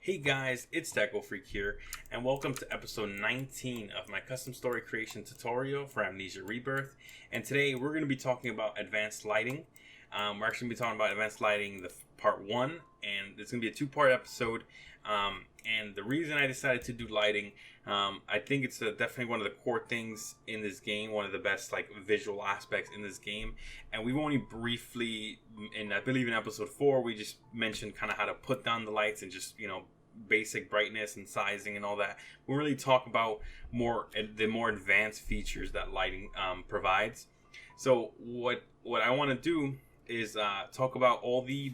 Hey guys, it's Deco Freak here, and welcome to episode 19 of my custom story creation tutorial for Amnesia Rebirth. And today we're going to be talking about advanced lighting. We're actually going to be talking about advanced lighting, the part 1, and it's going to be a 2-part episode. And the reason I decided to do lighting, I think it's definitely one of the core things in this game, one of the best visual aspects in this game. And we've only briefly, I believe in episode 4, we just mentioned kind of how to put down the lights and just, basic brightness and sizing and all that. We really talk about the more advanced features that lighting provides. So what I want to do is talk about all these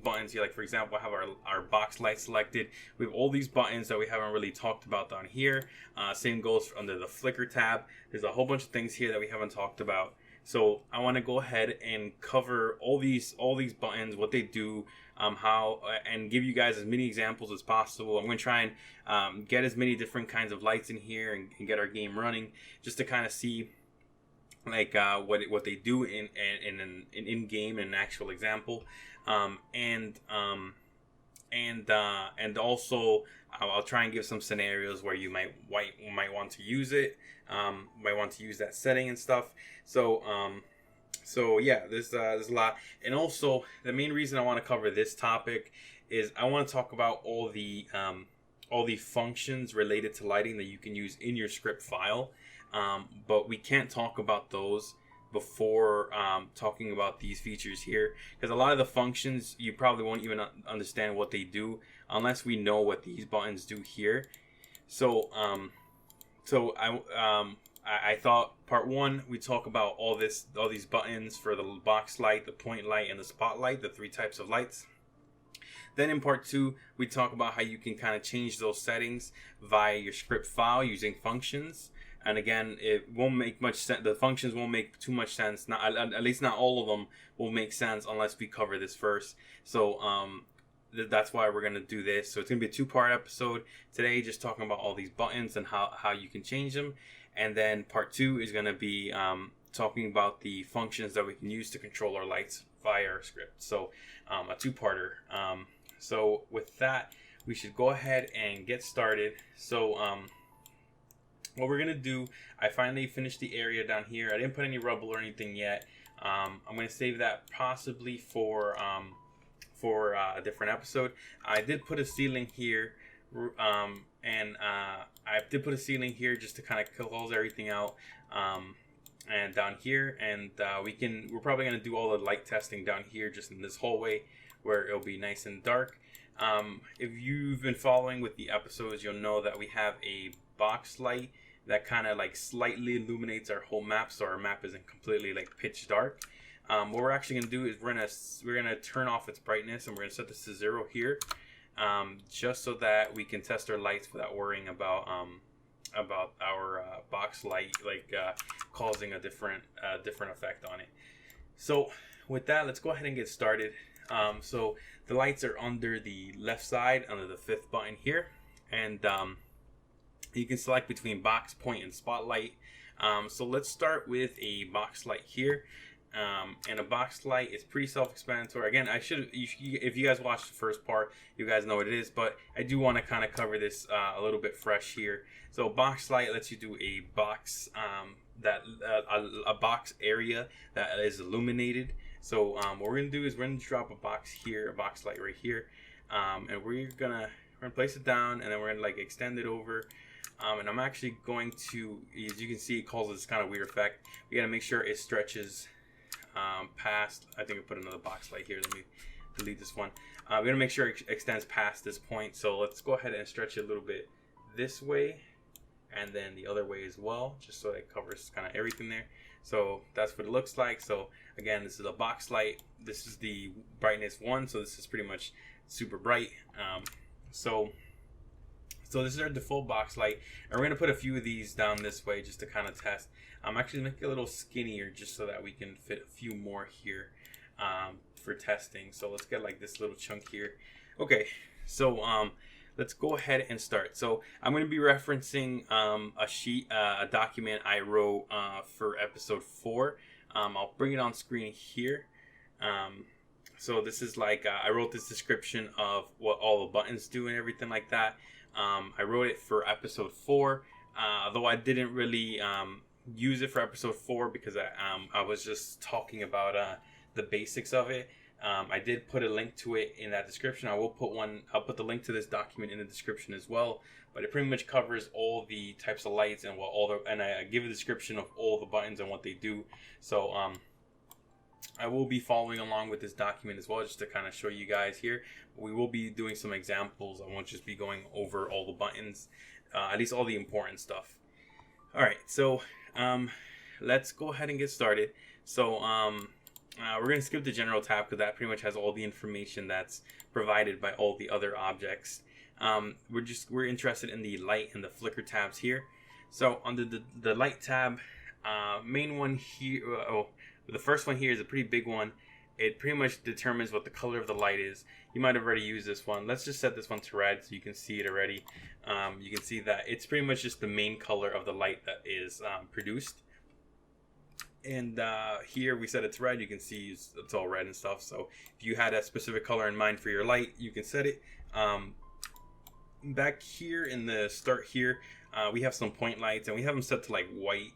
buttons here. Like, for example, I have our box light selected. We have all these buttons that we haven't really talked about down here. Same goes under the flicker tab. There's a whole bunch of things here that we haven't talked about. So I want to go ahead and cover all these buttons, what they do, how, and give you guys as many examples as possible. I'm going to try and get as many different kinds of lights in here and get our game running, just to kind of see what they do in game in an actual example, and also I'll try and give some scenarios where you might want to use it, might want to use that setting and stuff. So yeah, there's a lot. And also, the main reason I want to cover this topic is I want to talk about all the functions related to lighting that you can use in your script file. But we can't talk about those before talking about these features here, because a lot of the functions you probably won't even understand what they do unless we know what these buttons do here. So I thought part 1 we talk about all these buttons for the box light, the point light, and the spotlight, the 3 types of lights. Then in part 2, we talk about how you can kind of change those settings via your script file using functions. And again, it won't make much sense. The functions won't make too much sense. At least not all of them will make sense unless we cover this first. So that's why we're going to do this. So it's going to be a 2-part episode today, just talking about all these buttons and how you can change them. And then part 2 is going to be talking about the functions that we can use to control our lights via our script. So a 2-parter. So with that, we should go ahead and get started. So what we're going to do, I finally finished the area down here. I didn't put any rubble or anything yet. I'm going to save that possibly for a different episode. I did put a ceiling here, and I did put a ceiling here just to kind of close everything out, and down here, and we're probably going to do all the light testing down here just in this hallway where it'll be nice and dark. If you've been following with the episodes, you'll know that we have a box light that kind of slightly illuminates our whole map, so our map isn't completely pitch dark. What we're actually gonna do is we're gonna turn off its brightness, and we're gonna set this to 0 here, just so that we can test our lights without worrying about our box light causing a different effect on it. So with that, let's go ahead and get started. So the lights are under the left side, under the 5th button here, and you can select between box, point, and spotlight. So let's start with a box light here. And a box light is pretty self-explanatory. Again, if you guys watched the first part, you guys know what it is, but I do want to kind of cover this a little bit fresh here. So box light lets you do a box a box area that is illuminated. So what we're gonna do is we're gonna drop a box light right here, and we're gonna place it down, and then we're gonna extend it over. And I'm actually going to, as you can see, it causes this kind of weird effect. We gotta make sure it stretches past. I think I put another box light here. Let me delete this one. We're gonna make sure it extends past this point. So let's go ahead and stretch it a little bit this way, and then the other way as well, just so it covers kind of everything there. So that's what it looks like. So again, this is a box light. This is the brightness 1, so this is pretty much super bright. So this is our default box light, and we're going to put a few of these down this way just to kind of test. I'm actually make it a little skinnier just so that we can fit a few more here for testing. So let's get this little chunk here. Okay, so let's go ahead and start. So I'm going to be referencing a document I wrote for episode 4. I'll bring it on screen here. So this is like I wrote this description of what all the buttons do and everything like that. I wrote it for episode 4, though I didn't really use it for episode 4 because I was just talking about the basics of it. I did put a link to it in that description. I'll put the link to this document in the description as well. But it pretty much covers all the types of lights and and I give a description of all the buttons and what they do. So I will be following along with this document as well, just to kind of show you guys here. We will be doing some examples. I won't just be going over all the buttons, at least all the important stuff. All right, so let's go ahead and get started. So we're going to skip the general tab because that pretty much has all the information that's provided by all the other objects. We're interested in the light and the flicker tabs here. So under the light tab, main one here, the first one here is a pretty big one. It pretty much determines what the color of the light is. You might have already used this one. Let's just set this one to red so you can see it already. You can see that it's pretty much just the main color of the light that is produced. And here we set it to red. You can see it's all red and stuff. So if you had a specific color in mind for your light, you can set it. Back here in the start here, we have some point lights, and we have them set to like white.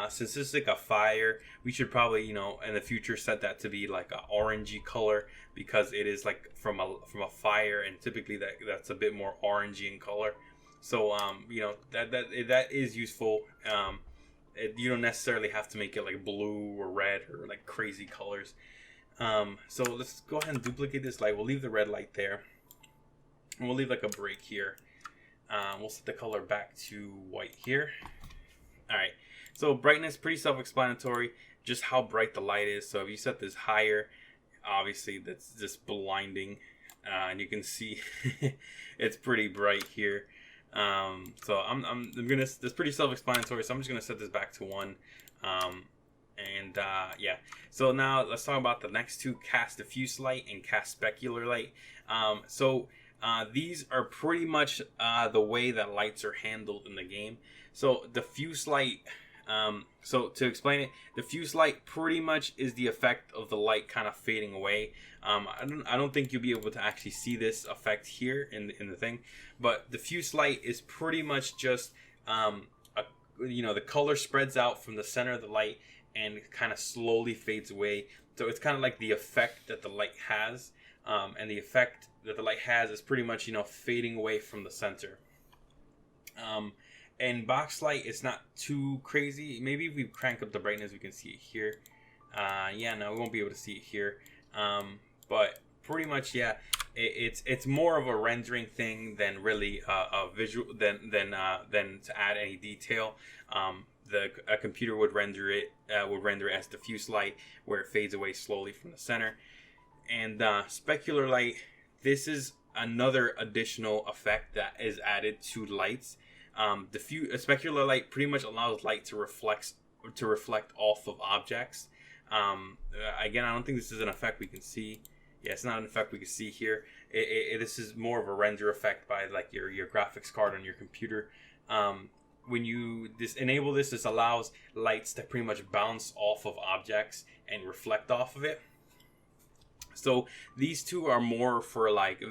Since this is like a fire, we should probably, in the future set that to be like a orangey color, because it is like from a fire, and typically that's a bit more orangey in color. So that is useful. You don't necessarily have to make it like blue or red or like crazy colors. So let's go ahead and duplicate this light. We'll leave the red light there, and we'll leave like a break here. We'll set the color back to white here. All right. So brightness, pretty self-explanatory, just how bright the light is. So if you set this higher, obviously that's just blinding, and you can see it's pretty bright here. So I'm gonna. It's pretty self-explanatory. So I'm just gonna set this back to 1. Yeah. So now let's talk about the next two: cast diffuse light and cast specular light. These are pretty much the way that lights are handled in the game. So diffuse light. So to explain it, diffuse light pretty much is the effect of the light kind of fading away. I don't think you'll be able to actually see this effect here in the thing, but diffuse light is pretty much just the color spreads out from the center of the light and kind of slowly fades away. So it's kind of like the effect that the light has, and the effect that the light has is pretty much fading away from the center. And box light, it's not too crazy. Maybe if we crank up the brightness, we can see it here. No, we won't be able to see it here. But pretty much, yeah, it's more of a rendering thing than really a visual than to add any detail. A computer would render it as diffuse light, where it fades away slowly from the center. And specular light, this is another additional effect that is added to lights. Specular light pretty much allows light to reflect off of objects. Again, I don't think this is an effect we can see. Yeah, it's not an effect we can see here. This is more of a render effect by like your graphics card on your computer. When you enable this allows lights to pretty much bounce off of objects and reflect off of it. So these two are more for like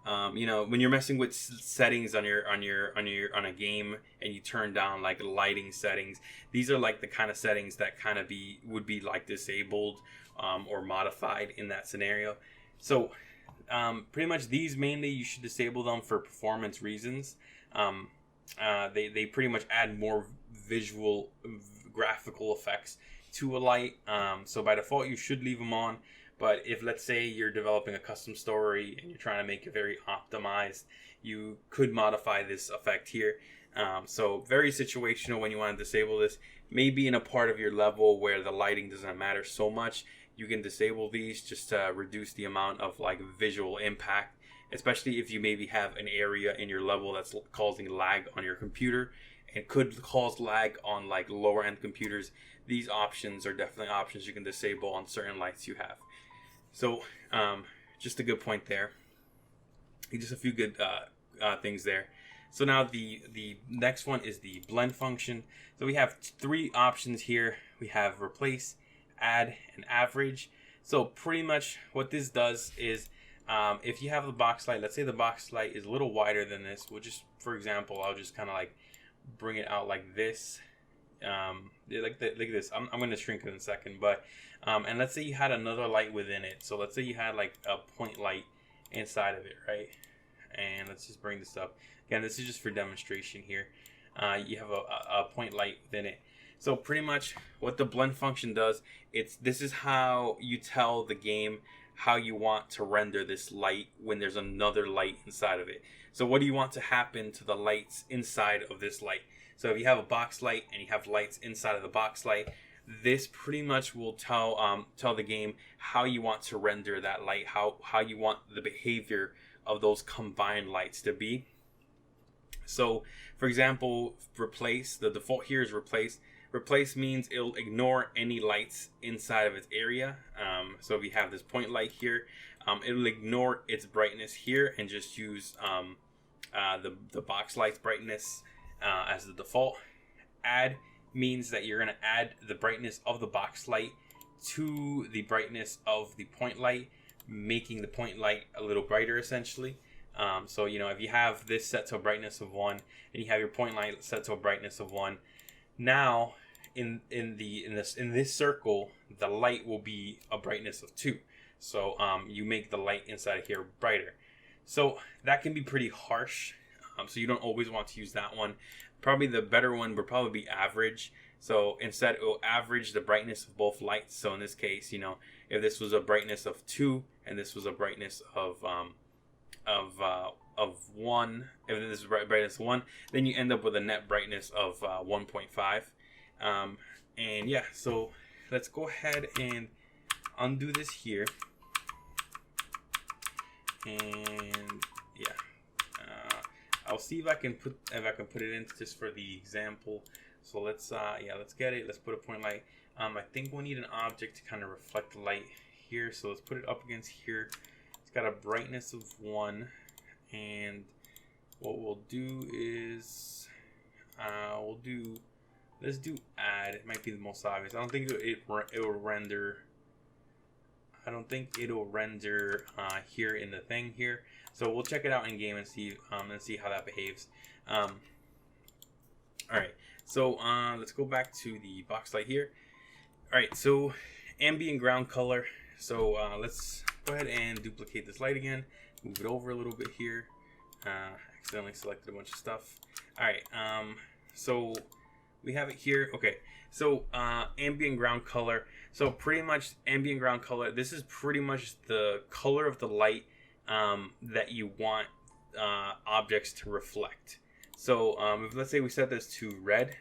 when you're messing with settings on a game and you turn down like lighting settings, these are like the kind of settings that would be like disabled or modified in that scenario. So pretty much these mainly you should disable them for performance reasons. They pretty much add more visual graphical effects to a light. So by default you should leave them on. But if, let's say, you're developing a custom story and you're trying to make it very optimized, you could modify this effect here. So very situational when you want to disable this. Maybe in a part of your level where the lighting doesn't matter so much, you can disable these just to reduce the amount of like visual impact, especially if you maybe have an area in your level that's causing lag on your computer and could cause lag on like lower end computers. These options are definitely options you can disable on certain lights you have. So, just a good point there. Just a few good things there. So now the next one is the blend function. So we have 3 options here. We have replace, add, and average. So pretty much what this does is, if you have the box light, let's say the box light is a little wider than this. We'll just, for example, I'll just kind of like bring it out like this. Like this. I'm going to shrink it in a second, but and let's say you had another light within it. So let's say you had like a point light inside of it, right? And let's just bring this up again. This is just for demonstration here. You have a point light within it. So pretty much what the blend function does, this is how you tell the game how you want to render this light when there's another light inside of it. So what do you want to happen to the lights inside of this light? So if you have a box light and you have lights inside of the box light, this pretty much will tell the game how you want to render that light, how you want the behavior of those combined lights to be. So for example, replace, the default here is replace. Replace means it'll ignore any lights inside of its area. So if you have this point light here, it'll ignore its brightness here and just use the box light's brightness as the default. Add means that you're going to add the brightness of the box light to the brightness of the point light, making the point light a little brighter essentially. So if you have this set to a brightness of 1 and you have your point light set to a brightness of 1, now in this circle the light will be a brightness of 2. So you make the light inside of here brighter. So that can be pretty harsh. So you don't always want to use that one. Probably the better one would probably be average. So instead it will average the brightness of both lights. So in this case, if this was a brightness of 2 and this was a brightness of 1, if this is brightness 1, then you end up with a net brightness of 1.5. And yeah, so let's go ahead and undo this here. And yeah, I'll see if I can put it in just for the example. So let's get it. Let's put a point light. I think we'll need an object to kind of reflect the light here. So let's put it up against here. It's got a brightness of 1, and what we'll do is let's do add. It might be the most obvious. I don't think it will render. I don't think it'll render here in the thing here. So we'll check it out in game and see how that behaves. All right. So let's go back to the box light here. All right. So ambient ground color. So let's go ahead and duplicate this light again. Move it over a little bit here. Accidentally selected a bunch of stuff. All right. So we have it here. Okay. So ambient ground color. So pretty much ambient ground color. This is pretty much the color of the light that you want objects to reflect. So if let's say we set this to red,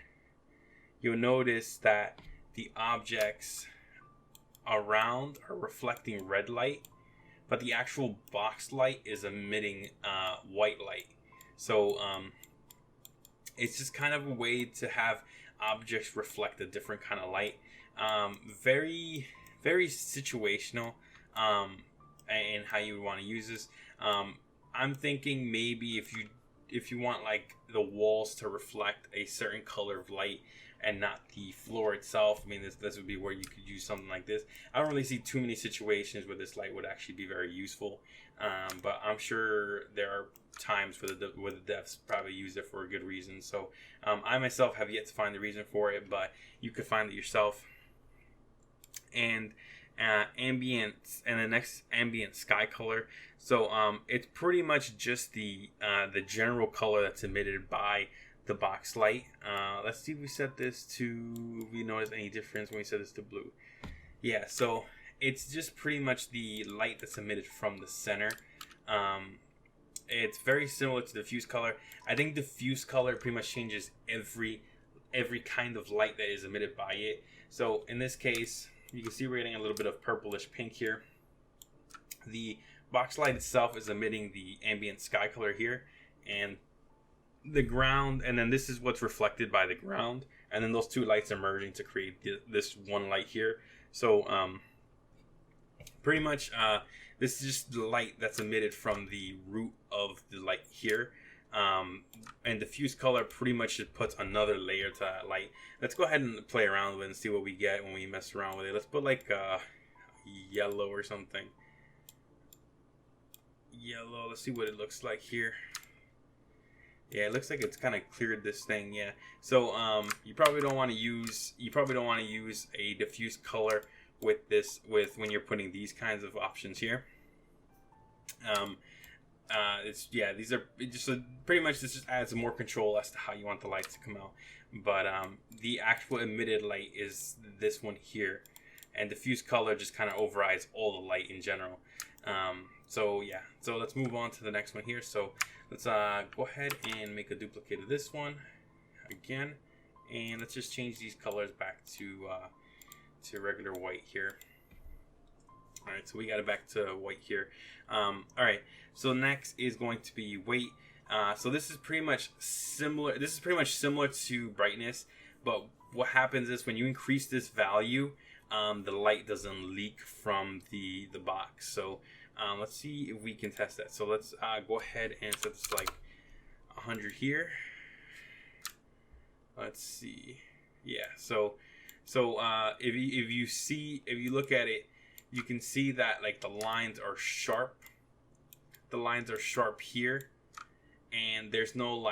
you'll notice that the objects around are reflecting red light, but the actual box light is emitting white light. So it's just kind of a way to have objects reflect a different kind of light. Very, very situational and how you would want to use this. I'm thinking maybe if you want like the walls to reflect a certain color of light and not the floor itself. I mean, this would be where you could use something like this. I don't really see too many situations where this light would actually be very useful, but I'm sure there are times where the devs probably use it for a good reason. So I myself have yet to find the reason for it, but you could find it yourself. And ambient, and the next ambient sky color. So it's pretty much just the general color that's emitted by the box light. Let's see if we set this to, if we notice any difference when we set this to blue. Yeah, so it's just pretty much the light that's emitted from the center. It's very similar to diffuse color. I think diffuse color pretty much changes every kind of light that is emitted by it. So in this case, you can see we're getting a little bit of purplish pink here. The box light itself is emitting the ambient sky color here, and the ground, and then this is what's reflected by the ground, and then those two lights are merging to create this one light here. So pretty much this is just the light that's emitted from the root of the light here. And diffuse color pretty much just puts another layer to that light. Let's go ahead and play around with it and see what we get when we mess around with it. Let's put like a yellow or something. Yellow. Let's see what it looks like here. Yeah, it looks like it's kind of cleared this thing. Yeah. So you probably don't want to use a diffuse color with when you're putting these kinds of options here. These are just pretty much, this just adds more control as to how you want the lights to come out. But the actual emitted light is this one here, and diffuse color just kind of overrides all the light in general. So let's move on to the next one here. So let's go ahead and make a duplicate of this one again, and let's just change these colors back to regular white here. All right, so we got it back to white here. All right, so next is going to be weight. So this is pretty much similar. This is pretty much similar to brightness, but what happens is when you increase this value, the light doesn't leak from the box. So let's see if we can test that. So let's go ahead and set this like 100 here. Let's see. Yeah. So if you look at it, you can see that like the lines are sharp. The lines are sharp here, and there's no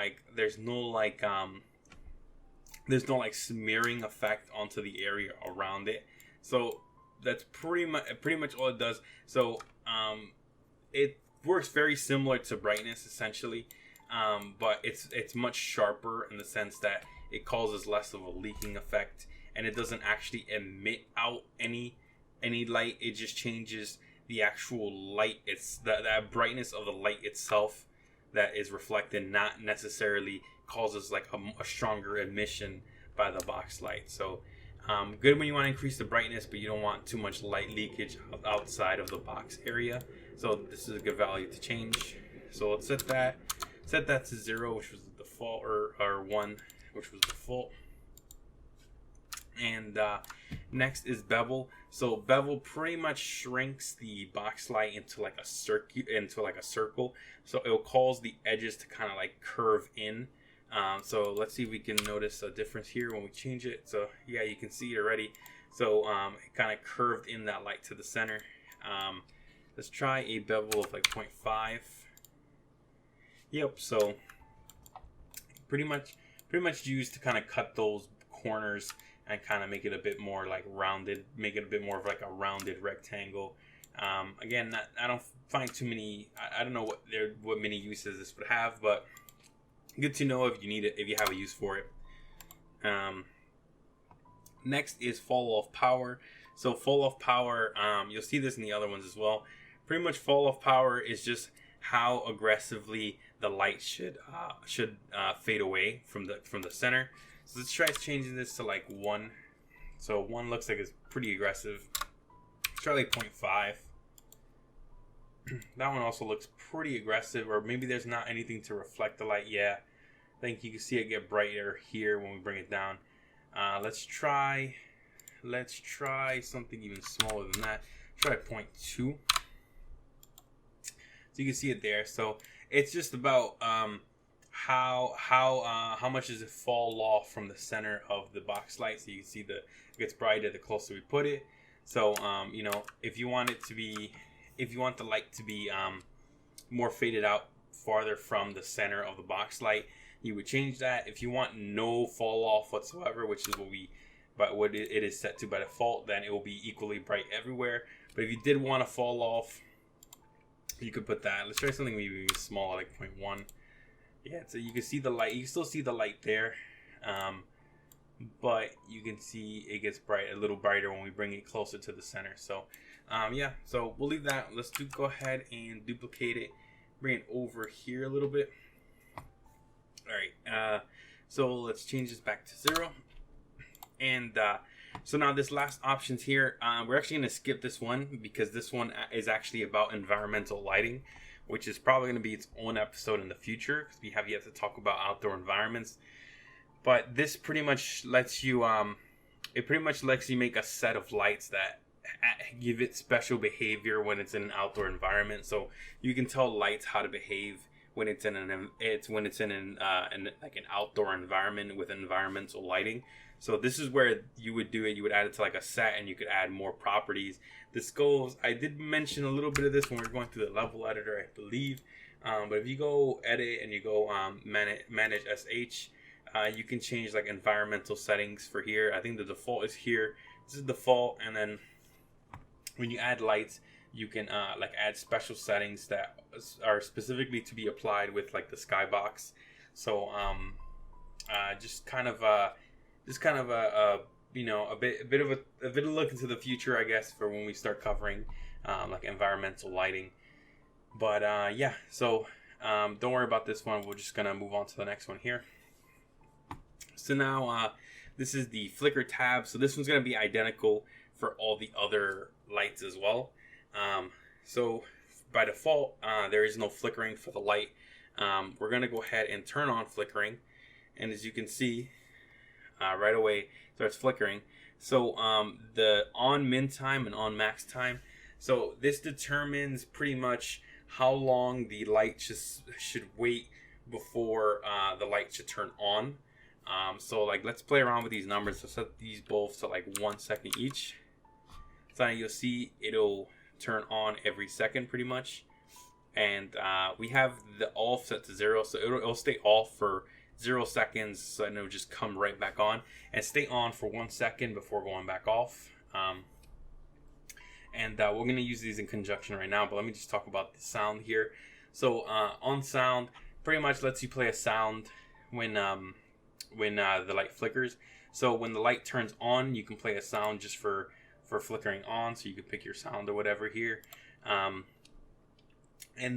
smearing effect onto the area around it. So that's pretty much all it does. So it works very similar to brightness essentially, but it's much sharper in the sense that it causes less of a leaking effect, and it doesn't actually emit out any light. It just changes the actual light. It's that brightness of the light itself that is reflected, not necessarily causes like a stronger emission by the box light. So good when you want to increase the brightness, but you don't want too much light leakage outside of the box area. So this is a good value to change. So let's set that to 0, which was the default, or 1, which was default. And next is bevel. So bevel pretty much shrinks the box light into like a circle. So it will cause the edges to kind of like curve in. So let's see if we can notice a difference here when we change it. So yeah, you can see it already. So it kind of curved in that light to the center. Let's try a bevel of like 0.5. Yep. So pretty much used to kind of cut those corners and kind of make it a bit more like rounded, make it a bit more of like a rounded rectangle. Again, I don't find too many. I don't know what many uses this would have, but good to know if you need it, if you have a use for it. Next is fall off power. So fall off power, you'll see this in the other ones as well. Pretty much fall off power is just how aggressively the light should fade away from the center. So let's try changing this to like 1. So 1 looks like it's pretty aggressive. Let's try like 0.5. That one also looks pretty aggressive, or maybe there's not anything to reflect the light. Yeah, I think you can see it get brighter here when we bring it down. Let's try something even smaller than that. Try 0.2. So you can see it there. So it's just about how much does it fall off from the center of the box light. So you can see it gets brighter the closer we put it. So if you want the light to be more faded out farther from the center of the box light, you would change that. If you want no fall off whatsoever, which is what it is set to by default, then it will be equally bright everywhere. But if you did want to fall off, you could put that. Let's try something maybe even smaller, like 0.1. Yeah, so you can see the light. You can still see the light there, but you can see it gets a little brighter when we bring it closer to the center. So yeah, so we'll leave that. Let's go ahead and duplicate it, bring it over here a little bit. All right, so let's change this back to 0. And so now this last options here, we're actually going to skip this one because this one is actually about environmental lighting, which is probably going to be its own episode in the future because we have yet to talk about outdoor environments. But this pretty much lets you, make a set of lights that give it special behavior when it's in an outdoor environment. So you can tell lights how to behave when it's in an like an outdoor environment with environmental lighting. So this is where you would do it. You would add it to like a set, and you could add more properties. This goes. I did mention a little bit of this when we were going through the level editor, I believe. But if you go edit and you go manage SH, you can change like environmental settings for here. I think the default is here. This is default, and then when you add lights, you can like add special settings that are specifically to be applied with like the skybox. So just kind of a you know, a bit of a look into the future, I guess, for when we start covering like environmental lighting. But yeah, so don't worry about this one. We're just gonna move on to the next one here. So now this is the flicker tab. So this one's gonna be identical for all the other lights as well. So by default, there is no flickering for the light. We're gonna go ahead and turn on flickering, and as you can see, right away it starts flickering. So the on min time and on max time. So this determines pretty much how long the light should wait before the light should turn on. So like, let's play around with these numbers. So set these both to like 1 second each. So now you'll see it'll turn on every second pretty much. And we have the off set to 0, so it'll stay off for 0 seconds, so then it'll just come right back on, and stay on for 1 second before going back off. And we're going to use these in conjunction right now, but let me just talk about the sound here. So on sound, pretty much lets you play a sound when the light flickers. So when the light turns on, you can play a sound just for flickering on, so you can pick your sound or whatever here. And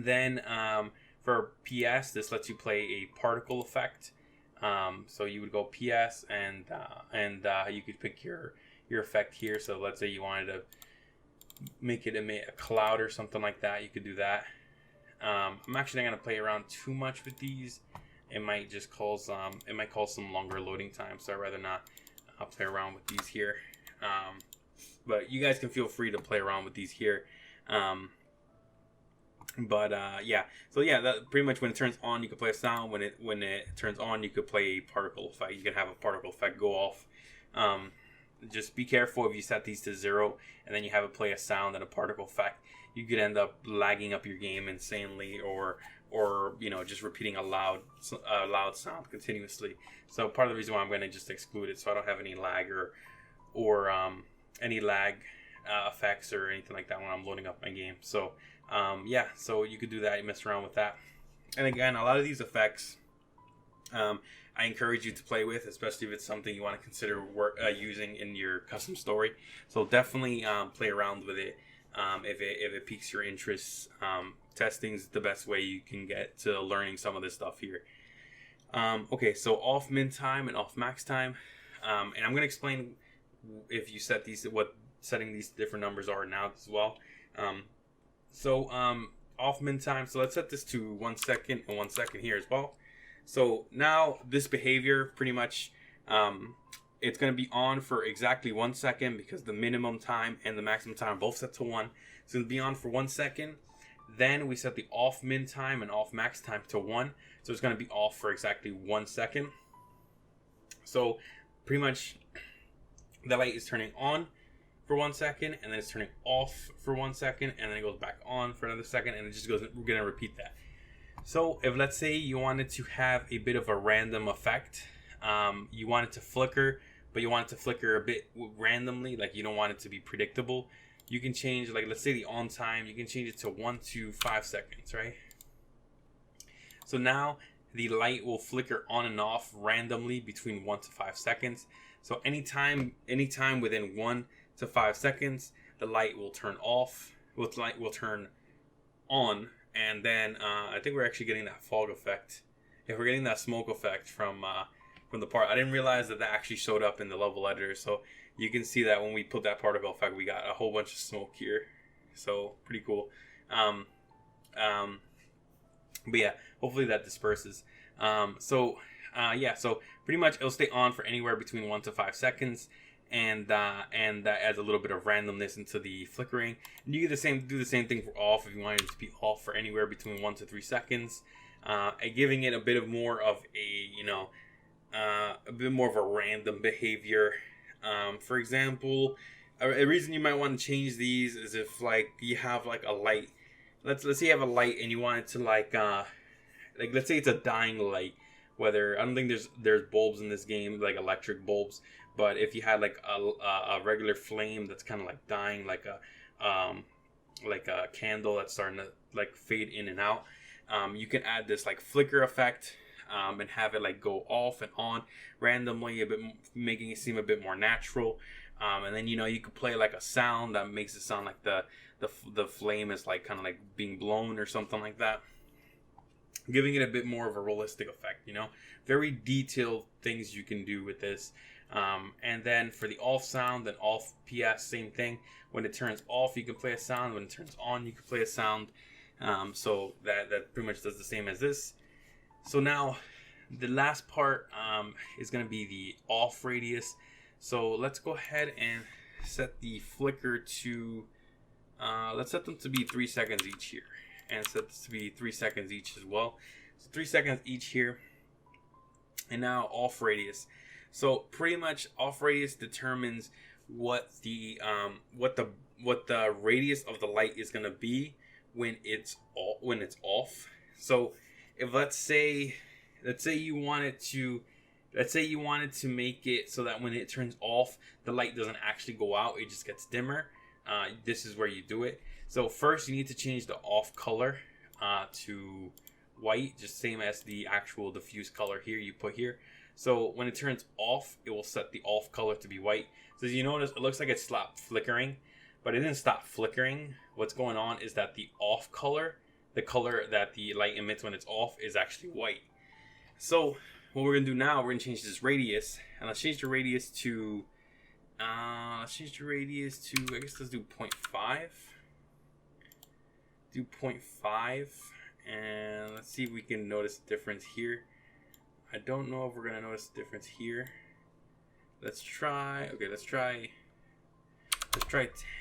then for PS, this lets you play a particle effect. So you would go PS, and you could pick your effect here. So let's say you wanted to make it emit a cloud or something like that, you could do that. I'm actually not going to play around too much with these. It might just cause some longer loading time, so I'd rather not play around with these here. But you guys can feel free to play around with these here. Yeah, so yeah, that pretty much when it turns on, you can play a sound. When it turns on, you could play a particle effect. You can have a particle effect go off. Just be careful if you set these to 0 and then you have it play a sound and a particle effect. You could end up lagging up your game insanely, or you know, just repeating a loud sound continuously. So part of the reason why I'm going to just exclude it, so I don't have any lag or any lag effects or anything like that when I'm loading up my game. So yeah, so you could do that. You mess around with that. And again, a lot of these effects I encourage you to play with, especially if it's something you want to consider using in your custom story. So definitely play around with it if it piques your interest. Testing's the best way you can get to learning some of this stuff here. Okay, so off min time and off max time, and I'm going to explain if you set these, what setting these different numbers are now as well. Off min time, so let's set this to 1 second and 1 second here as well. So now this behavior, pretty much, it's going to be on for exactly 1 second, because the minimum time and the maximum time are both set to 1. It's going to be on for 1 second. Then we set the off min time and off max time to 1. So it's going to be off for exactly 1 second. So pretty much the light is turning on for 1 second, and then it's turning off for 1 second, and then it goes back on for another second, and it just goes, we're going to repeat that. So if, let's say, you wanted to have a bit of a random effect, you want it to flicker, but you want it to flicker a bit randomly, like you don't want it to be predictable, you can change, like, let's say the on time, you can change it to 1 to 5 seconds, right? So now the light will flicker on and off randomly between 1 to 5 seconds. So anytime within 1 to 5 seconds, the light will turn off, the light will turn on, and then I think we're actually getting that fog effect. If we're getting that smoke effect from the part, I didn't realize that actually showed up in the level editor. So you can see that when we put that particle effect, we got a whole bunch of smoke here. So pretty cool. But yeah, hopefully that disperses. Yeah, so pretty much it'll stay on for anywhere between 1 to 5 seconds. And that adds a little bit of randomness into the flickering. And you do the same thing for off if you wanted it to be off for anywhere between 1 to 3 seconds. and giving it a bit of more of a, you know, a bit more of a random behavior. For example, a reason you might want to change these is if like you have like a light. Let's say you have a light and you want it to like let's say it's a dying light. Whether I don't think there's bulbs in this game like electric bulbs, but if you had like a regular flame that's kind of like dying, like a candle that's starting to like fade in and out, you can add this like flicker effect. And have it like go off and on randomly, a bit, making it seem a bit more natural. And then, you know, you could play like a sound that makes it sound like the flame is like kind of like being blown or something like that, giving it a bit more of a realistic effect. You know, very detailed things you can do with this. And then for the off sound and off PS, same thing. When it turns off, you can play a sound. When it turns on, you can play a sound. So that pretty much does the same as this. So now the last part is going to be the off radius. So let's go ahead and set the flicker to, let's set them to be 3 seconds each here. And set this to be 3 seconds each as well. So 3 seconds each here. And now off radius. So pretty much off radius determines what the radius of the light is going to be when it's off. So if let's say you wanted to make it so that when it turns off, the light doesn't actually go out, it just gets dimmer. This is where you do it. So first you need to change the off color to white, just same as the actual diffuse color here you put here. So when it turns off, it will set the off color to be white. So as you notice, it looks like it stopped flickering, but it didn't stop flickering. What's going on is that the off color, the color that the light emits when it's off, is actually white. So what we're gonna do now, we're gonna change this radius, and let's change the radius to I guess let's do 0.5. Do 0.5, and let's see if we can notice a difference here. I don't know if we're gonna notice a difference here. Let's try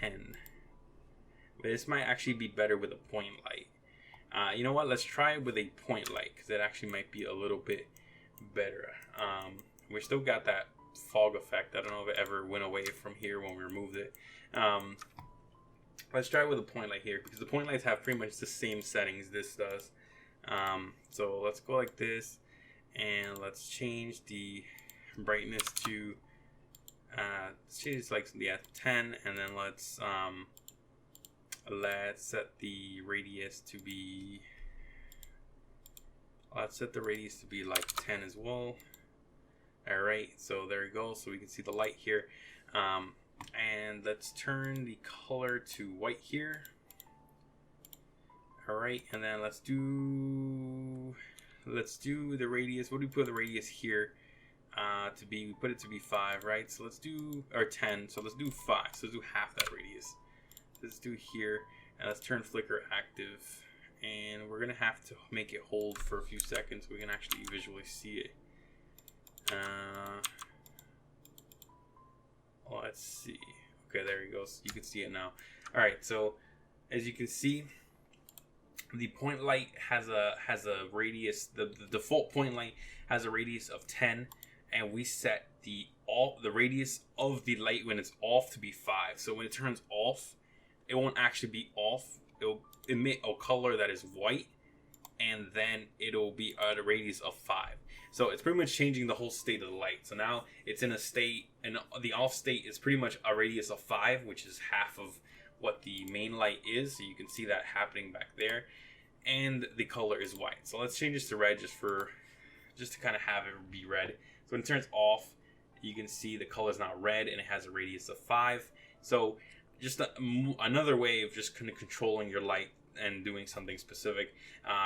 10. But this might actually be better with a point light. You know what? Let's try it with a point light, because it actually might be a little bit better. We still got that fog effect. I don't know if it ever went away from here when we removed it. Let's try it with a point light here, because the point lights have pretty much the same settings this does. So let's go like this, and let's change the brightness to let's change this like 10, and then let's set the radius to be like 10 as well. Alright, so there we go. So we can see the light here. And let's turn the color to white here. Alright, and then let's do the radius. What do we put the radius here to be? We put it to be 5, right? So let's do, or 10. So let's do 5. So let's do half that radius. Let's do here, and let's turn flicker active, and we're gonna have to make it hold for a few seconds so we can actually visually see it. Let's see. Okay, there he goes. You can see it now. All right, so as you can see, the point light has a radius. The default point light has a radius of 10, and we set the radius of the light when it's off to be 5. So when it turns off, it won't actually be off. It'll emit a color that is white, and then it'll be at a radius of 5. So it's pretty much changing the whole state of the light. So now it's in a state, and the off state is pretty much a radius of 5, which is half of what the main light is. So you can see that happening back there, and the color is white. So let's change this to red just to kind of have it be red. So when it turns off, you can see the color is not red, and it has a radius of 5. So just another way of just kind of controlling your light and doing something specific.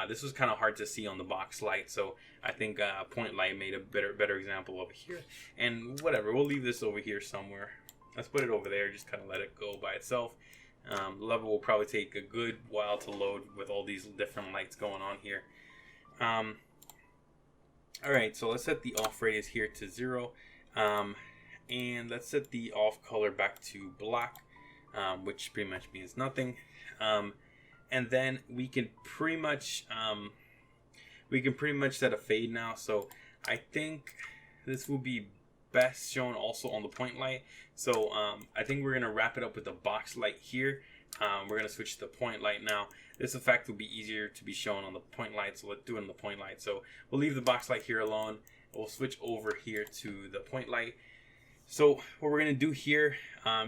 This was kind of hard to see on the box light, so I think point light made a better example over here. And whatever, we'll leave this over here somewhere. Let's put it over there, just kind of let it go by itself. The level will probably take a good while to load with all these different lights going on here. Alright, so let's set the off radius here to 0. And let's set the off color back to black. Which pretty much means nothing. And then we can pretty much we can pretty much set a fade now. So I think this will be best shown also on the point light. So I think we're gonna wrap it up with the box light here. We're gonna switch to the point light now. This effect will be easier to be shown on the point light, so let's do it on the point light. So we'll leave the box light here alone. We'll switch over here to the point light. So what we're gonna do here,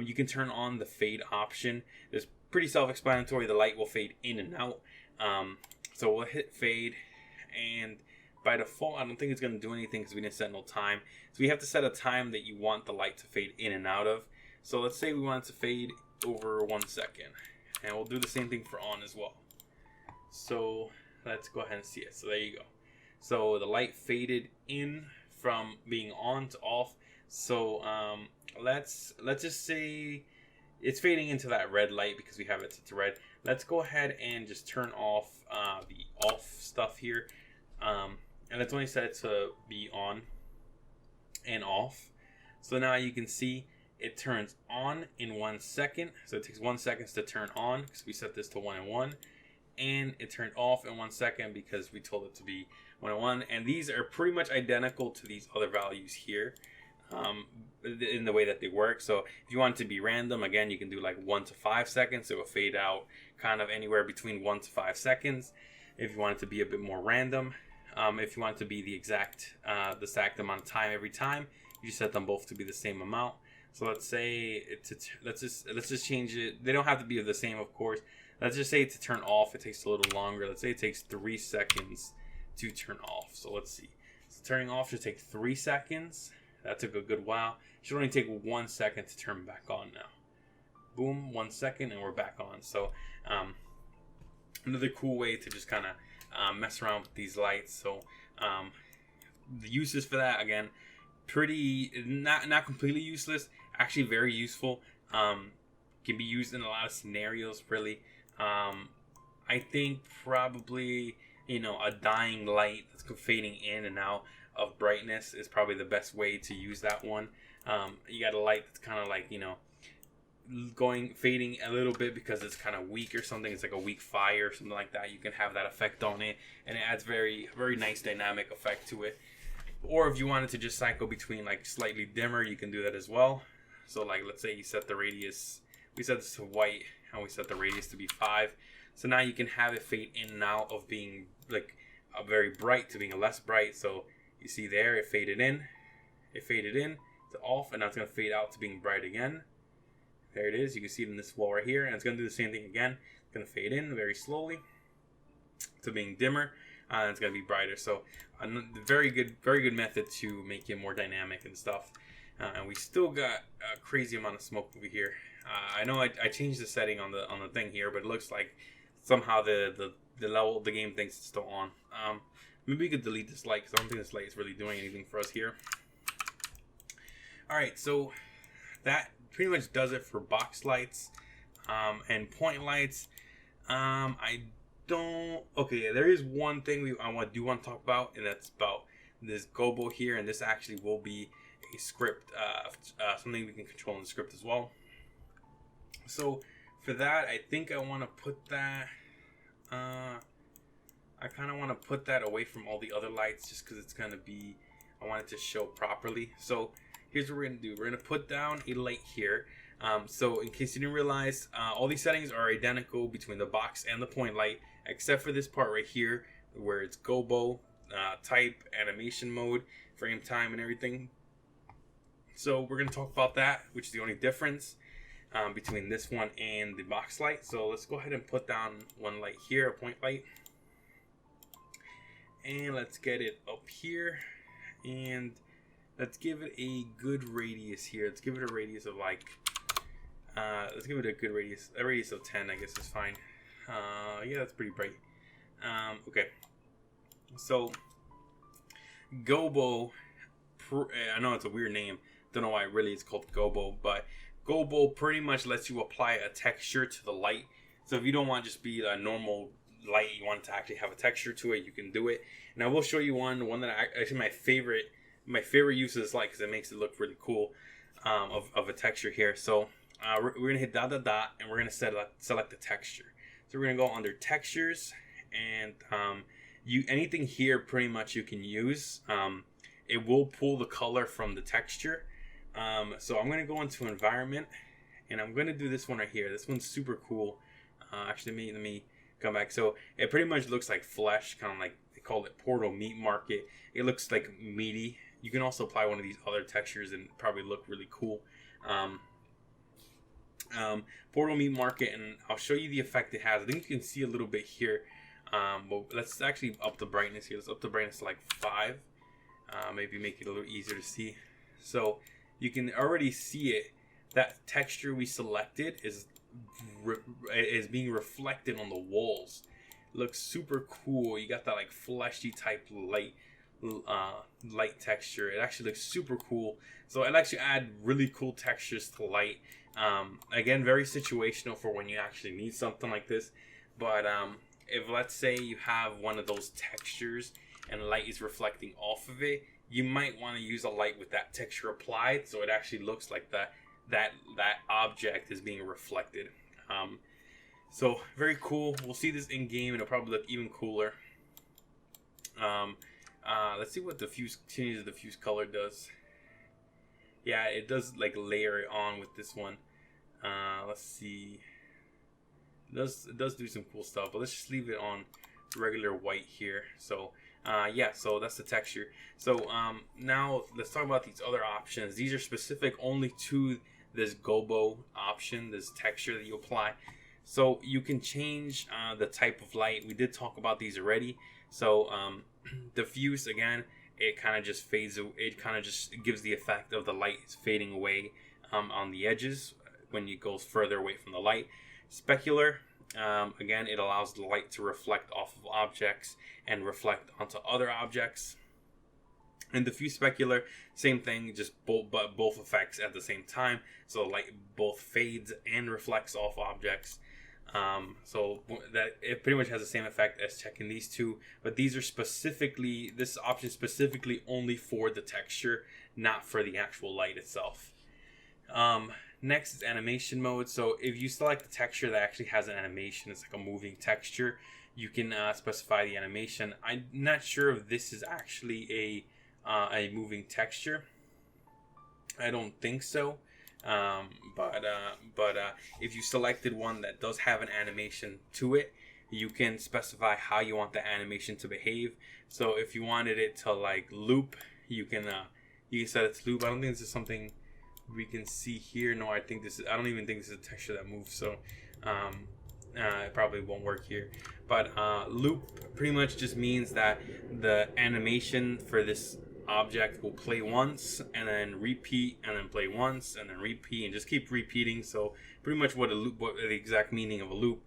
you can turn on the fade option. It's pretty self-explanatory. The light will fade in and out. So we'll hit fade, and by default, I don't think it's gonna do anything because we didn't set no time. So we have to set a time that you want the light to fade in and out of. So let's say we want it to fade over 1 second, and we'll do the same thing for on as well. So let's go ahead and see it. So there you go. So the light faded in from being on to off. So let's just say it's fading into that red light because we have it set to red. Let's go ahead and just turn off the off stuff here, and let's only set it to be on and off. So now you can see it turns on in 1 second. So it takes 1 second to turn on because we set this to 1 and 1. And it turned off in 1 second because we told it to be 1 and 1. And these are pretty much identical to these other values here in the way that they work. So if you want it to be random, again, you can do like 1 to 5 seconds. It will fade out kind of anywhere between 1 to 5 seconds. If you want it to be a bit more random, if you want it to be the exact amount of time every time, you set them both to be the same amount. So let's say let's just change it. They don't have to be the same, of course. Let's just say to turn off, it takes a little longer. Let's say it takes 3 seconds to turn off. So let's see. So turning off should take 3 seconds. That took a good while. It should only take 1 second to turn back on now. Boom, 1 second, and we're back on. So another cool way to just kind of mess around with these lights. So the uses for that, again, pretty not completely useless. Actually, very useful. Can be used in a lot of scenarios, really. I think probably, a dying light that's fading in and out of brightness is probably the best way to use that one. You got a light that's kind of like, fading a little bit because it's kind of weak or something. It's like a weak fire or something like that. You can have that effect on it, and it adds very nice dynamic effect to it. Or if you wanted to just cycle between like slightly dimmer, you can do that as well. So like, let's say you set the radius, we set this to white, and we set the radius to be 5. So now you can have it fade in and out of being like a very bright to being a less bright. So you see there, it faded in to off, and now it's going to fade out to being bright again. There it is. You can see it in this wall right here, and it's going to do the same thing again. It's going to fade in very slowly to being dimmer, and it's going to be brighter. So a very good method to make it more dynamic and stuff. And we still got a crazy amount of smoke over here. I know I changed the setting on the thing here, but it looks like somehow the game thinks it's still on. Maybe we could delete this light because I don't think this light is really doing anything for us here. All right, so that pretty much does it for box lights and point lights. Okay, there is one thing I do want to talk about, and that's about this gobo here, and this actually will be a script, something we can control in the script as well. So for that, I think I want to put that, I kind of want to put that away from all the other lights just because it's going to be, I want it to show properly. So here's what we're going to do. We're going to put down a light here. So in case you didn't realize, all these settings are identical between the box and the point light, except for this part right here where it's gobo, type, animation mode, frame time, and everything. So we're going to talk about that, which is the only difference between this one and the box light. So let's go ahead and put down one light here, a point light. And let's get it up here. And let's give it a good radius here. Let's give it a radius of like, let's give it a good radius. A radius of 10, I guess, is fine. Yeah, that's pretty bright. Okay. So, gobo, I know it's a weird name. Don't know why really it's called gobo, but gobo pretty much lets you apply a texture to the light. So if you don't want to just be a normal light, you want to actually have a texture to it, you can do it. And I will show you one that actually my favorite use of this light because it makes it look really cool, of a texture here. So we're gonna hit dot dot dot, and we're gonna select the texture. So we're gonna go under textures, and anything here pretty much you can use. It will pull the color from the texture. So I'm gonna go into environment, and I'm gonna do this one right here. This one's super cool. Actually, let me come back. So it pretty much looks like flesh, kind of like they call it Portal Meat Market. It looks like meaty. You can also apply one of these other textures and probably look really cool. Portal Meat Market, and I'll show you the effect it has. I think you can see a little bit here. But let's actually up the brightness here. Let's up the brightness to like 5. Maybe make it a little easier to see. So you can already see it. That texture we selected is being reflected on the walls. It looks super cool. You got that like fleshy type light texture. It actually looks super cool. So it actually add really cool textures to light. Again, very situational for when you actually need something like this. But if let's say you have one of those textures and light is reflecting off of it, you might want to use a light with that texture applied, so it actually looks like that object is being reflected. So very cool. We'll see this in game, and it'll probably look even cooler. Let's see what the changes of the fuse color does. Yeah, it does like layer it on with this one. Let's see. It does do some cool stuff, but let's just leave it on regular white here. So yeah, so that's the texture. So now let's talk about these other options. These are specific only to this gobo option, this texture that you apply. So you can change the type of light. We did talk about these already. So diffuse, again, it kind of just fades. It kind of just gives the effect of the light is fading away on the edges when it goes further away from the light. Specular, again, it allows the light to reflect off of objects and reflect onto other objects. And diffuse specular, same thing, just both effects at the same time. So light both fades and reflects off objects. So that it pretty much has the same effect as checking these two, but these are this option specifically only for the texture, not for the actual light itself. Next is animation mode. So if you select the texture that actually has an animation, it's like a moving texture, you can specify the animation. I'm not sure if this is actually a moving texture. I don't think so. But if you selected one that does have an animation to it, you can specify how you want the animation to behave. So if you wanted it to like loop, you can set it to loop. I don't think this is something we can see here. No, I don't even think this is a texture that moves. So it probably won't work here. But loop pretty much just means that the animation for this object will play once and then repeat and then play once and then repeat and just keep repeating. So pretty much what the exact meaning of a loop.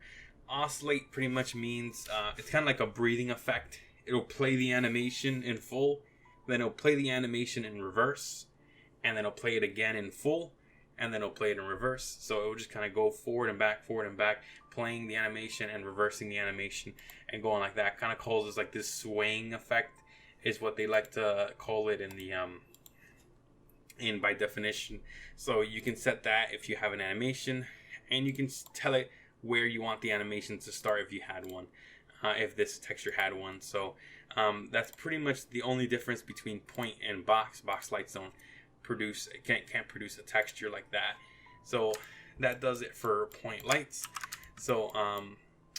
Oscillate pretty much means it's kind of like a breathing effect. It'll play the animation in full, then it'll play the animation in reverse, and then it'll play it again in full, and then it'll play it in reverse. So it will just kind of go forward and back, playing the animation and reversing the animation and going like that. Kind of causes like this swaying effect is what they like to call it in the by definition. So you can set that if you have an animation, and you can tell it where you want the animation to start if you had one, if this texture had one. So that's pretty much the only difference between point and box. Box lights can't produce a texture like that. So that does it for point lights. So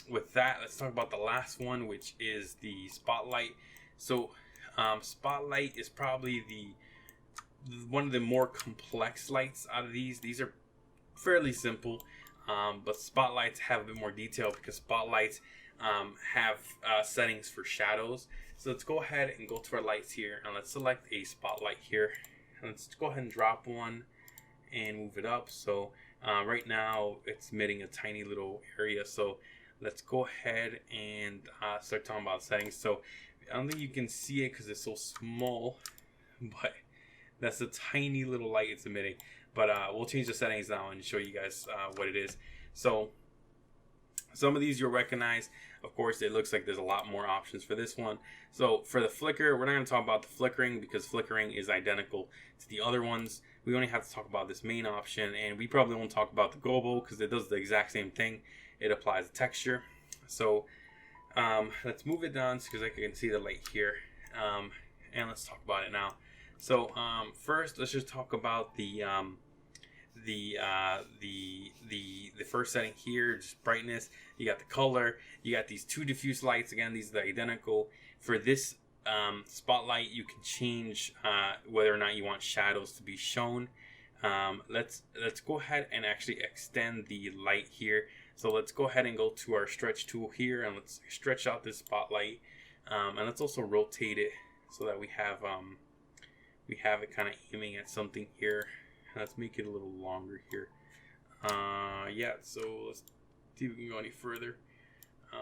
with that, let's talk about the last one, which is the spotlight. So spotlight is probably one of the more complex lights out of these. These are fairly simple, but spotlights have a bit more detail because spotlights have settings for shadows. So let's go ahead and go to our lights here, and let's select a spotlight here. And let's go ahead and drop one and move it up. So right now it's emitting a tiny little area. So let's go ahead and start talking about settings. So I don't think you can see it because it's so small, but that's a tiny little light it's emitting. But we'll change the settings now and show you guys what it is. So some of these you'll recognize. Of course, it looks like there's a lot more options for this one. So for the flicker, we're not going to talk about the flickering because flickering is identical to the other ones. We only have to talk about this main option, and we probably won't talk about the gobo because it does the exact same thing. It applies a texture. So Let's move it down because I can see the light here. And let's talk about it now. So first, let's just talk about the first setting here, just brightness. You got the color. You got these two diffuse lights. Again, these are identical. For this spotlight, you can change whether or not you want shadows to be shown. Let's go ahead and actually extend the light here. So let's go ahead and go to our stretch tool here, and let's stretch out this spotlight. And let's also rotate it so that we have it kind of aiming at something here. Let's make it a little longer here. Yeah, so let's see if we can go any further.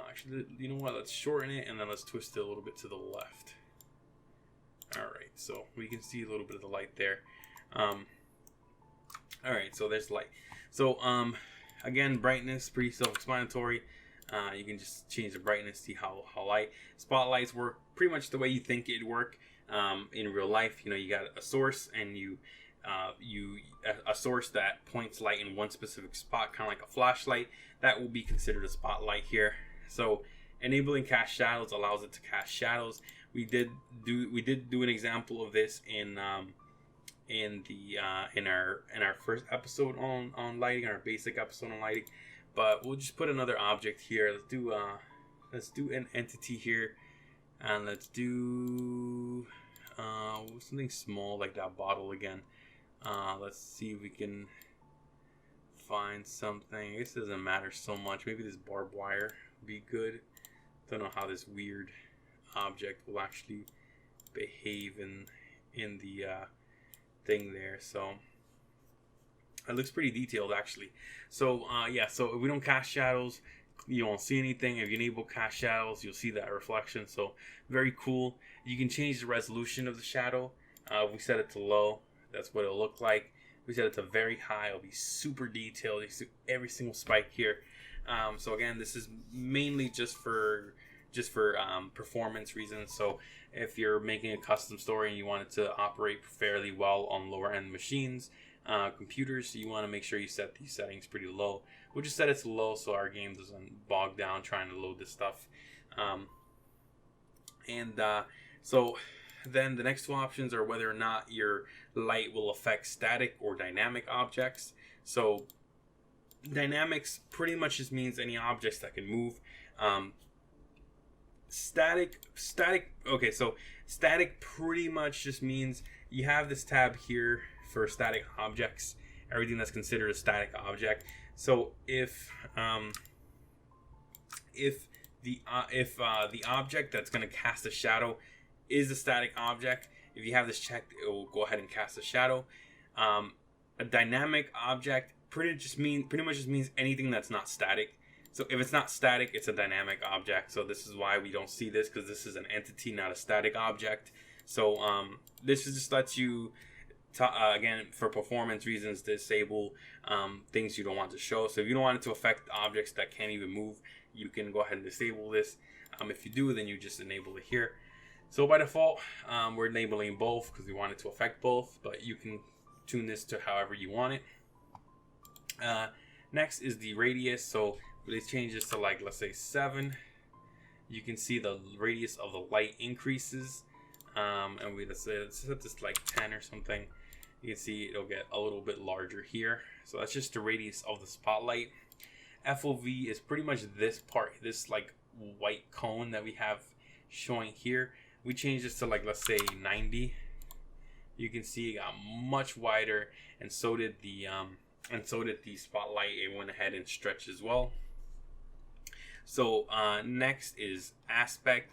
Actually, you know what? Let's shorten it, and then let's twist it a little bit to the left. Alright, so we can see a little bit of the light there. Alright, so there's light. So, again, brightness, pretty self-explanatory. You can just change the brightness, see how light. Spotlights work pretty much the way you think it'd work in real life. You know, you got a source, and a source that points light in one specific spot, kind of like a flashlight. That will be considered a spotlight here. So enabling cast shadows allows it to cast shadows. We did do an example of this in our first episode on lighting, our basic episode on lighting. But we'll just put another object here. Let's do an entity here, and let's do something small like that bottle again. Let's see if we can find something. I guess it doesn't matter so much. Maybe this barbed wire would be good. Don't know how this weird object will actually behave in the thing there. So it looks pretty detailed actually. So yeah, so if we don't cast shadows, you won't see anything. If you enable cast shadows, you'll see that reflection. So very cool. You can change the resolution of the shadow. If we set it to low, that's what it'll look like. We set it to very high, it'll be super detailed. You see every single spike here. So again, this is mainly just for performance reasons. So if you're making a custom story and you want it to operate fairly well on lower end machines, computers, you want to make sure you set these settings pretty low. We'll just set it to low so our game doesn't bog down trying to load this stuff. So then the next two options are whether or not your light will affect static or dynamic objects. So dynamics pretty much just means any objects that can move. Static pretty much just means you have this tab here for static objects, everything that's considered a static object. So if the object that's going to cast a shadow is a static object, if you have this checked, it will go ahead and cast a shadow. A dynamic object pretty much just means anything that's not static. So if it's not static, it's a dynamic object. So this is why we don't see this, because this is an entity, not a static object. So this just lets you, again, for performance reasons, disable things you don't want to show. So if you don't want it to affect objects that can't even move, you can go ahead and disable this. If you do, then you just enable it here. So by default, we're enabling both because we want it to affect both, but you can tune this to however you want it. Next is the radius. So let's change this to, like, let's say 7. You can see the radius of the light increases. And let's set this like 10 or something. You can see it'll get a little bit larger here. So that's just the radius of the spotlight. FOV is pretty much this part, this like white cone that we have showing here. We change this to, like, let's say 90. You can see it got much wider, and so did the spotlight. It went ahead and stretched as well. So next is aspect.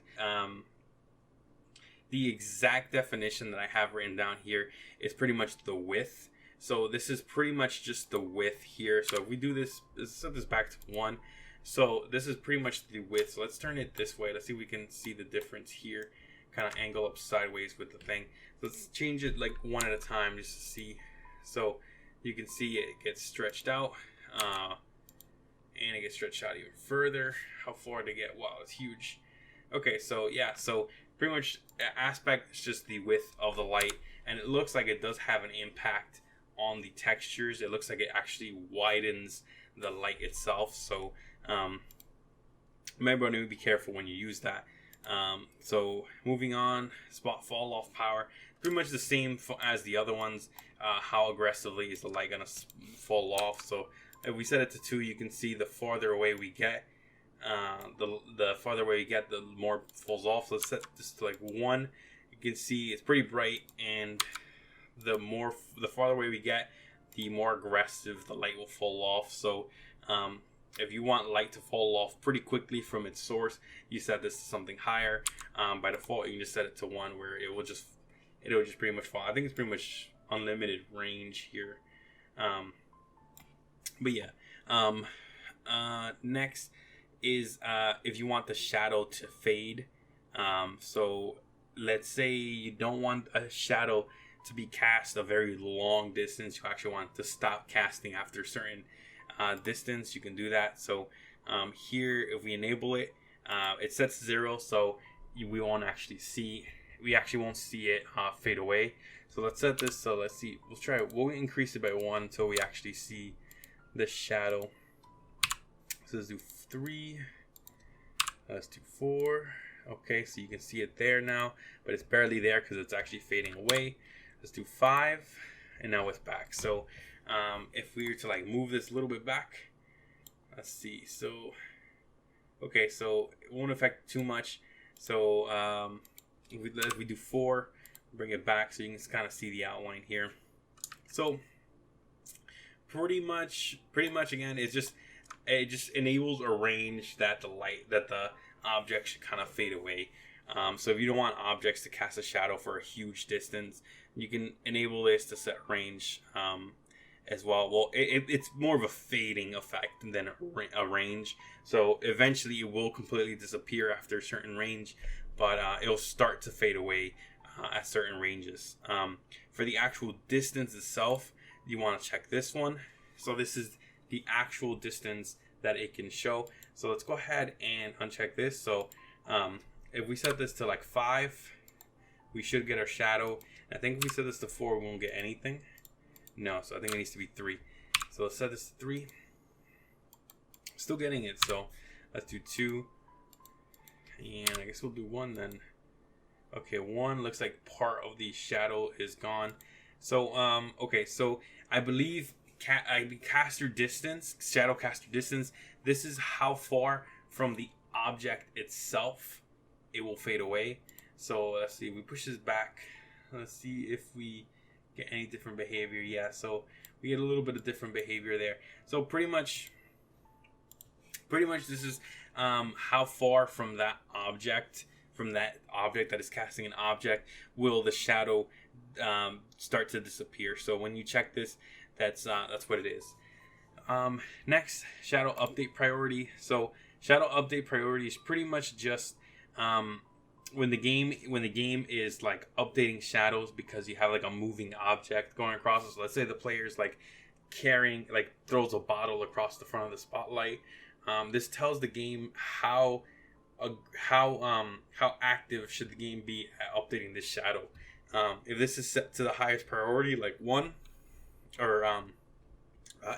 The exact definition that I have written down here is pretty much the width. So this is pretty much just the width here. So if we do this, let's set this back to 1. So this is pretty much the width. So let's turn it this way. Let's see if we can see the difference here. Kind of angle up sideways with the thing. So let's change it like one at a time just to see. So you can see it gets stretched out. And it gets stretched out even further. How far to get? Wow, it's huge. Okay, so yeah, so pretty much aspect is just the width of the light, and it looks like it does have an impact on the textures. It looks like it actually widens the light itself. So Remember to be careful when you use that. So moving on, spot fall off power, pretty much the same as the other ones. How aggressively is the light gonna fall off? So if we set it to 2, you can see the farther away we get, the farther away we get, the more falls off. So let's set this to like 1. You can see it's pretty bright, and the farther away we get, the more aggressive the light will fall off. So if you want light to fall off pretty quickly from its source, you set this to something higher. By default, you can just set it to 1, where it'll just pretty much fall. I think it's pretty much unlimited range here. But yeah. Next is if you want the shadow to fade. So let's say you don't want a shadow to be cast a very long distance. You actually want to stop casting after a certain distance. You can do that. So here, if we enable it, it sets 0, so we won't actually see it fade away. So let's set this. So let's see. We'll increase it by 1 until we actually see the shadow. So let's do 3. Let's do 4. Okay, so you can see it there now, but it's barely there because it's actually fading away. Let's do 5, and now it's back. So if we were to like move this a little bit back, let's see. So okay, so it won't affect too much. So if we do 4, bring it back so you can kind of see the outline here. So pretty much again, it just enables a range that the object should kind of fade away. So if you don't want objects to cast a shadow for a huge distance, you can enable this to set range as well. Well, it's more of a fading effect than a range. So eventually it will completely disappear after a certain range, but it'll start to fade away at certain ranges. For the actual distance itself, you want to check this one. So this is the actual distance that it can show. So let's go ahead and uncheck this. So if we set this to like 5, we should get our shadow. I think if we set this to 4, we won't get anything. No, so I think it needs to be 3. So let's set this to 3. Still getting it, so let's do 2. And I guess we'll do 1 then. Okay, 1 looks like part of the shadow is gone. So okay, so I believe caster distance, shadow caster distance, this is how far from the object itself it will fade away. So let's see, we push this back. Let's see if we get any different behavior. Yeah, so we get a little bit of different behavior there. So pretty much this is how far from that object that is casting an object will the shadow start to disappear. So when you check this, that's what it is. Next, shadow update priority. So shadow update priority is pretty much just when the game is like updating shadows because you have like a moving object going across it. So let's say the player's like throws a bottle across the front of the spotlight. This tells the game how active should the game be at updating this shadow. If this is set to the highest priority, like 1, or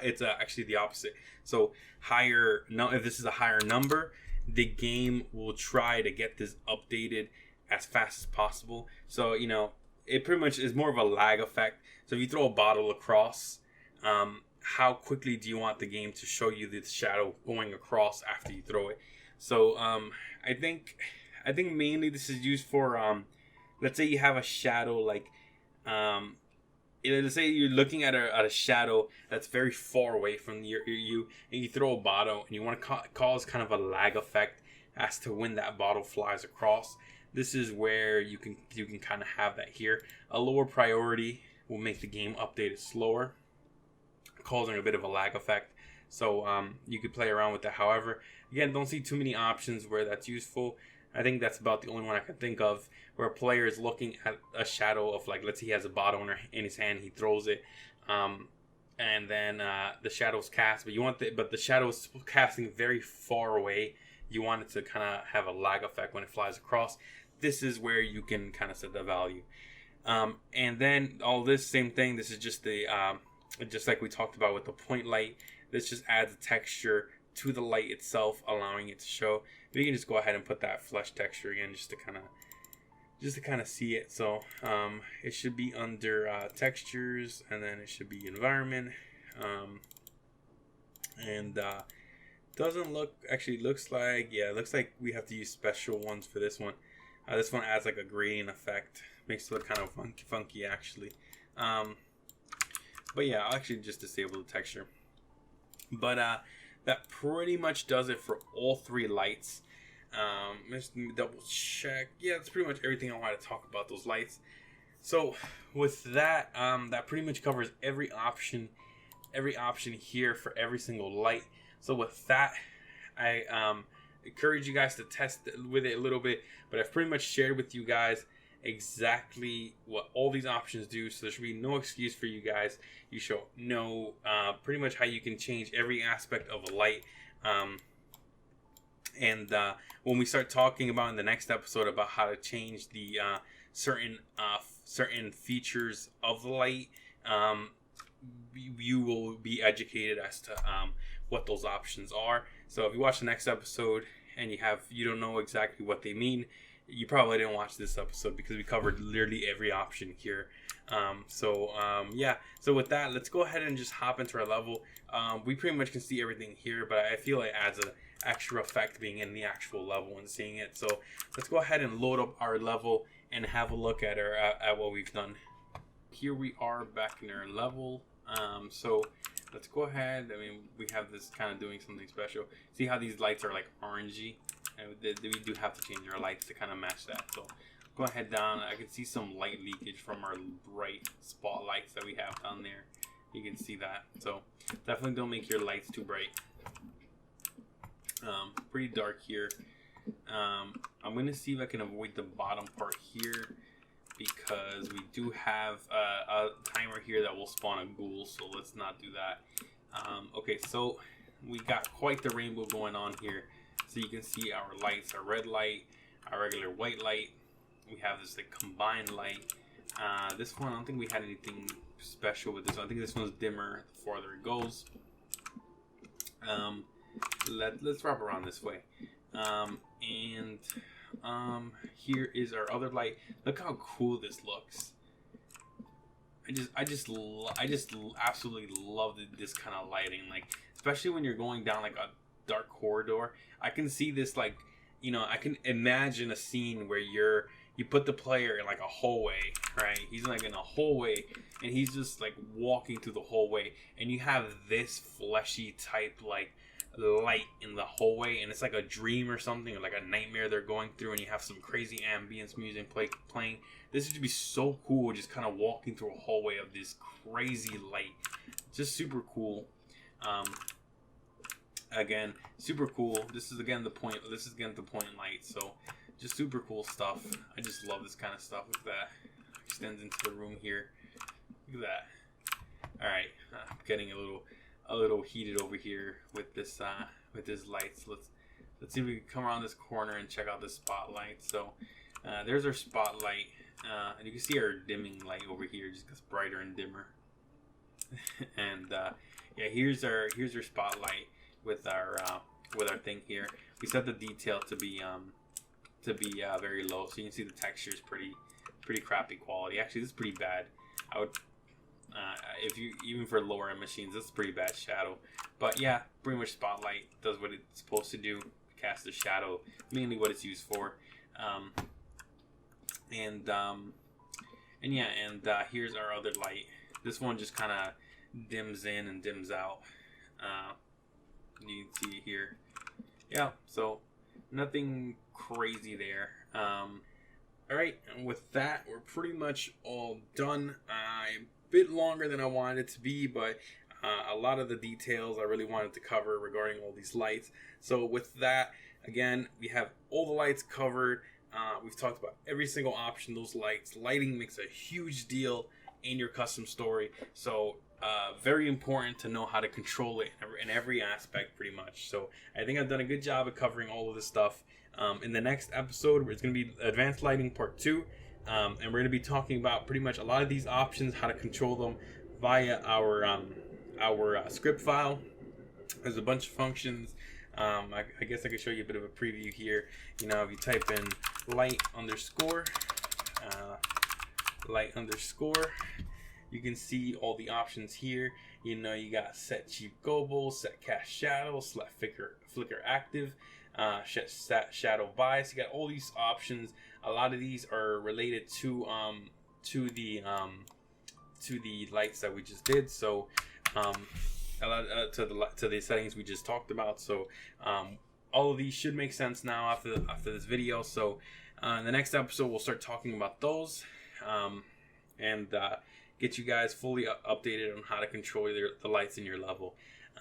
it's actually the opposite. So if this is a higher number, the game will try to get this updated as fast as possible. So it pretty much is more of a lag effect. So if you throw a bottle across, how quickly do you want the game to show you the shadow going across after you throw it? So I think mainly this is used for let's say you have a shadow like let's say you're looking at a shadow that's very far away from you, and you throw a bottle, and you want to cause kind of a lag effect as to when that bottle flies across. This is where you can kind of have that here. A lower priority will make the game updated slower, causing a bit of a lag effect. So you could play around with that. However, again, don't see too many options where that's useful. I think that's about the only one I can think of where a player is looking at a shadow of, like, let's say he has a bottle in his hand, he throws it, and then the shadow's cast, but the shadow is casting very far away. You want it to kind of have a lag effect when it flies across. This is where you can kind of set the value. And then all this same thing. This is just just like we talked about with the point light. This just adds a texture to the light itself, allowing it to show. We can just go ahead and put that flesh texture again, just to kind of see it. So it should be under textures, and then it should be environment, and doesn't look, actually looks like, yeah, it looks like we have to use special ones for this one. This one adds like a gradient effect, makes it look kind of funky actually. But yeah, I'll actually just disable the texture. But that pretty much does it for all 3 lights. Let's double check. Yeah, that's pretty much everything I want to talk about those lights. So with that, that pretty much covers every option here for every single light. So with that, I encourage you guys to test with it a little bit, but I've pretty much shared with you guys exactly what all these options do, so there should be no excuse for you guys. You should know pretty much how you can change every aspect of a light. And when we start talking about in the next episode about how to change the certain features of the light, you will be educated as to what those options are. So if you watch the next episode and you don't know exactly what they mean, you probably didn't watch this episode, because we covered literally every option here. Yeah, so with that, let's go ahead and just hop into our level. We pretty much can see everything here, but I feel it adds an extra effect being in the actual level and seeing it. So let's go ahead and load up our level and have a look at what we've done. Here we are back in our level. So let's go ahead. I mean, we have this kind of doing something special. See how these lights are like orangey? And we do have to change our lights to kind of match that. So go ahead down. I can see some light leakage from our bright spotlights that we have down there. You can see that. So definitely don't make your lights too bright. Pretty dark here. I'm going to see if I can avoid the bottom part here, because we do have a timer here that will spawn a ghoul, so let's not do that. Okay, so we got quite the rainbow going on here. So you can see our lights, our red light, our regular white light. We have this like combined light. This one, I don't think we had anything special with this one. I think this one's dimmer the farther it goes. Let's wrap around this way. Here is our other light. Look how cool this looks. I just absolutely love this kind of lighting. Like, especially when you're going down like a dark corridor. I can see this, like, you know, I can imagine a scene where you put the player in like a hallway, right? He's like in a hallway and he's just like walking through the hallway, and you have this fleshy type like light in the hallway, and it's like a dream or something, or like a nightmare they're going through, and you have some crazy ambience music playing. This would be so cool, just kind of walking through a hallway of this crazy light. Just super cool. Again, super cool. This is again the point light. So just super cool stuff. I just love this kind of stuff. Look at that. Extends into the room here. Look at that. All right, I'm getting a little heated over here with this light. So let's see if we can come around this corner and check out the spotlight. So there's our spotlight, and you can see our dimming light over here just gets brighter and dimmer. And yeah, here's our spotlight with our thing here. We set the detail to be very low, so you can see the texture is pretty crappy quality. Actually, this is pretty bad. I would if you, even for lower end machines, this is pretty bad shadow. But yeah, pretty much spotlight does what it's supposed to do, cast the shadow, mainly what it's used for. Here's our other light. This one just kind of dims in and dims out. You can see it here. Yeah, so nothing crazy there. Alright, and with that, we're pretty much all done. A bit longer than I wanted it to be, but a lot of the details I really wanted to cover regarding all these lights. So with that, again, we have all the lights covered. We've talked about every single option, those lights. Lighting makes a huge deal in your custom story. So very important to know how to control it in every aspect, pretty much. So I think I've done a good job of covering all of this stuff. In the next episode, it's going to be Advanced Lighting Part 2. And we're going to be talking about pretty much a lot of these options, how to control them via our script file. There's a bunch of functions. I guess I could show you a bit of a preview here. You know, if you type in light underscore, you can see all the options here. You know, you got set cheap global, set cast shadow, select flicker active, set shadow bias. You got all these options. A lot of these are related to the lights that we just did. So to the settings we just talked about. So all of these should make sense now after this video. So in the next episode we'll start talking about those and get you guys fully updated on how to control the lights in your level.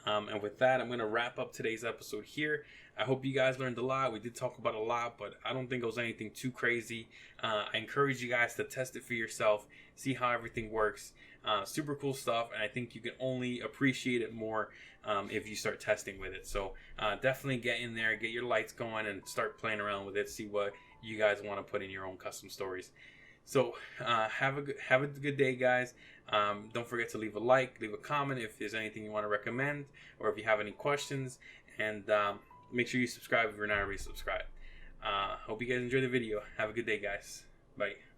And with that, I'm going to wrap up today's episode here. I hope you guys learned a lot. We did talk about a lot, but I don't think it was anything too crazy. I encourage you guys to test it for yourself, see how everything works. Super cool stuff, and I think you can only appreciate it more if you start testing with it. So definitely get in there, get your lights going, and start playing around with it. See what you guys want to put in your own custom stories. So have a good day, guys. Don't forget to leave a like, leave a comment if there's anything you want to recommend, or if you have any questions, and make sure you subscribe if you're not already subscribed. Hope you guys enjoy the video. Have a good day, guys. Bye.